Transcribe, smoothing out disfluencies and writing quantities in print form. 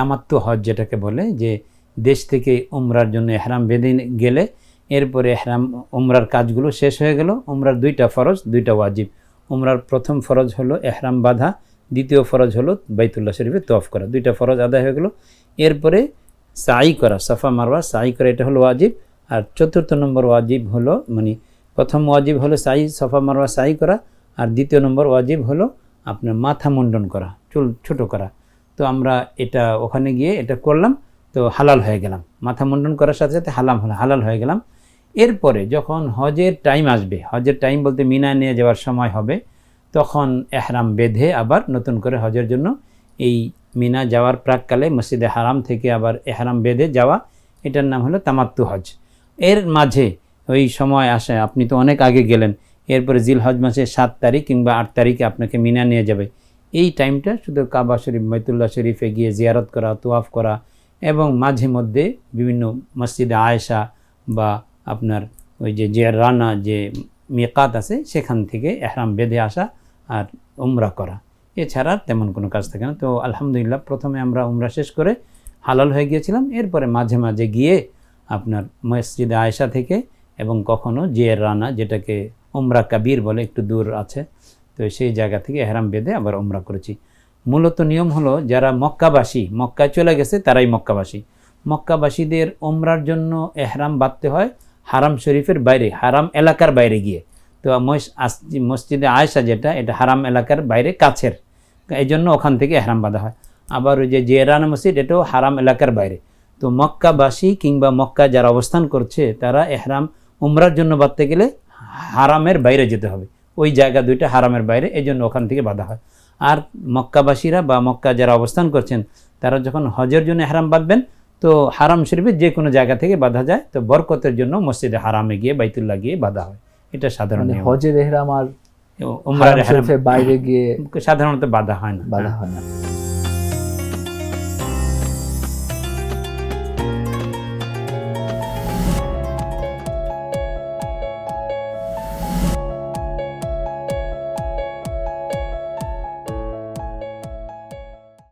তামাত্তু হজ যেটাকে বলে, যে দেশ থেকে উমরার জন্য এহরাম বেঁধে গেলে এরপরে এহরাম উমরার কাজগুলো শেষ হয়ে গেল। উমরার 2টা ফরজ 2টা ওয়াজিব। উমরার প্রথম ফরজ হলো এহরাম বাঁধা, দ্বিতীয় ফরজ হলো বাইতুল্লাহ শরীফে তওয়াফ করা। 2টা ফরজ আদায় হয়ে গেল। এরপরে সাই করা, সাফা মারওয়া সাই করা, এটা হলো ওয়াজিব। আর 4র্থ নম্বর ওয়াজিব হলো, মানে প্রথম ওয়াজিব হলো সাই, সাফা মারওয়া সাই করা, আর 2য় নম্বর ওয়াজিব হলো আপনার মাথা মুন্ডন করা, চুল ছোটো করা। তো আমরা এটা ওখানে গিয়ে এটা করলাম, তো হালাল হয়ে গেলাম। মাথা মুন্ডন করার সাথে সাথে হালাল হয়ে গেলাম। এরপরে যখন হজের টাইম আসবে, হজের টাইম বলতে মিনা নিয়ে যাওয়ার সময় হবে, তখন এহরাম বেঁধে আবার নতুন করে হজের জন্য এই মিনা যাওয়ার প্রাককালে মসজিদে হারাম থেকে আবার এহরাম বেঁধে যাওয়া, এটার নাম হলো তামাত্তু হজ। এর মাঝে ওই সময় আসে, আপনি তো অনেক আগে গেলেন, এরপরে জিলহজ মাসের 7 তারিখ কিংবা 8 তারিখে আপনাকে মিনা নিয়ে যাবে। এই টাইমটা শুধু কাবা শরীফ, বাইতুল্লাহ শরীফে গিয়ে জিয়ারত করা, তোয়াফ করা, এবং মাঝে মধ্যে বিভিন্ন মসজিদে আয়েশা বা আপনার ওই যে রানা যে মিকাত আছে সেখান থেকে এহরাম বেঁধে আসা আর উমরা করা, এছাড়া তেমন কোনো কাজ থাকে না। তো আলহামদুলিল্লাহ প্রথমে আমরা উমরা শেষ করে হালাল হয়ে গিয়েছিলাম। এরপরে মাঝে মাঝে গিয়ে আপনার মসজিদে আয়েশা থেকে, এবং কখনো যে রানা যেটাকে উমরা কাবির বলে, একটু দূর আছে, তো সেই জায়গা থেকে এহরাম বেঁধে আবার উমরা করেছি। মূলত নিয়ম হলো যারা মক্কাবাসী, মক্কায় চলে গেছে তারাই মক্কাবাসী। মক্কাবাসীদের উমরার জন্য এহরাম বাঁধতে হয় হারাম শরীফের বাইরে, হারাম এলাকার বাইরে গিয়ে। তো মসজিদে আয়েশা যেটা, এটা হারাম এলাকার বাইরে কাছের, এই জন্য ওখান থেকে এহরাম বাঁধা হয়। আবার ওই যে জিরানা মসজিদ, এটাও হারাম এলাকার বাইরে। তো মক্কাবাসী কিংবা মক্কা যারা অবস্থান করছে তারা এহরাম উমরার জন্য বাঁধতে গেলে হারামের বাইরে যেতে হবে, ওই জায়গা 2টা হারামের বাইরে, এই জন্য ওখান থেকে বাঁধা হয়। আর মক্কাবাসীরা বা মক্কা যারা অবস্থান করছেন তারা যখন হজের জন্য এহরাম বাঁধবেন, তো হারাম শরীফের যে কোনো জায়গা থেকে বাঁধা যায়। তো বরকতের জন্য মসজিদে হারামে গিয়ে, বাইতুল্লাহ গিয়ে বাঁধা হয়। এটা সাধারণ হজের এহরাম আর উমরার এহরামের বাইরে গিয়ে সাধারণত বাঁধা হয় না।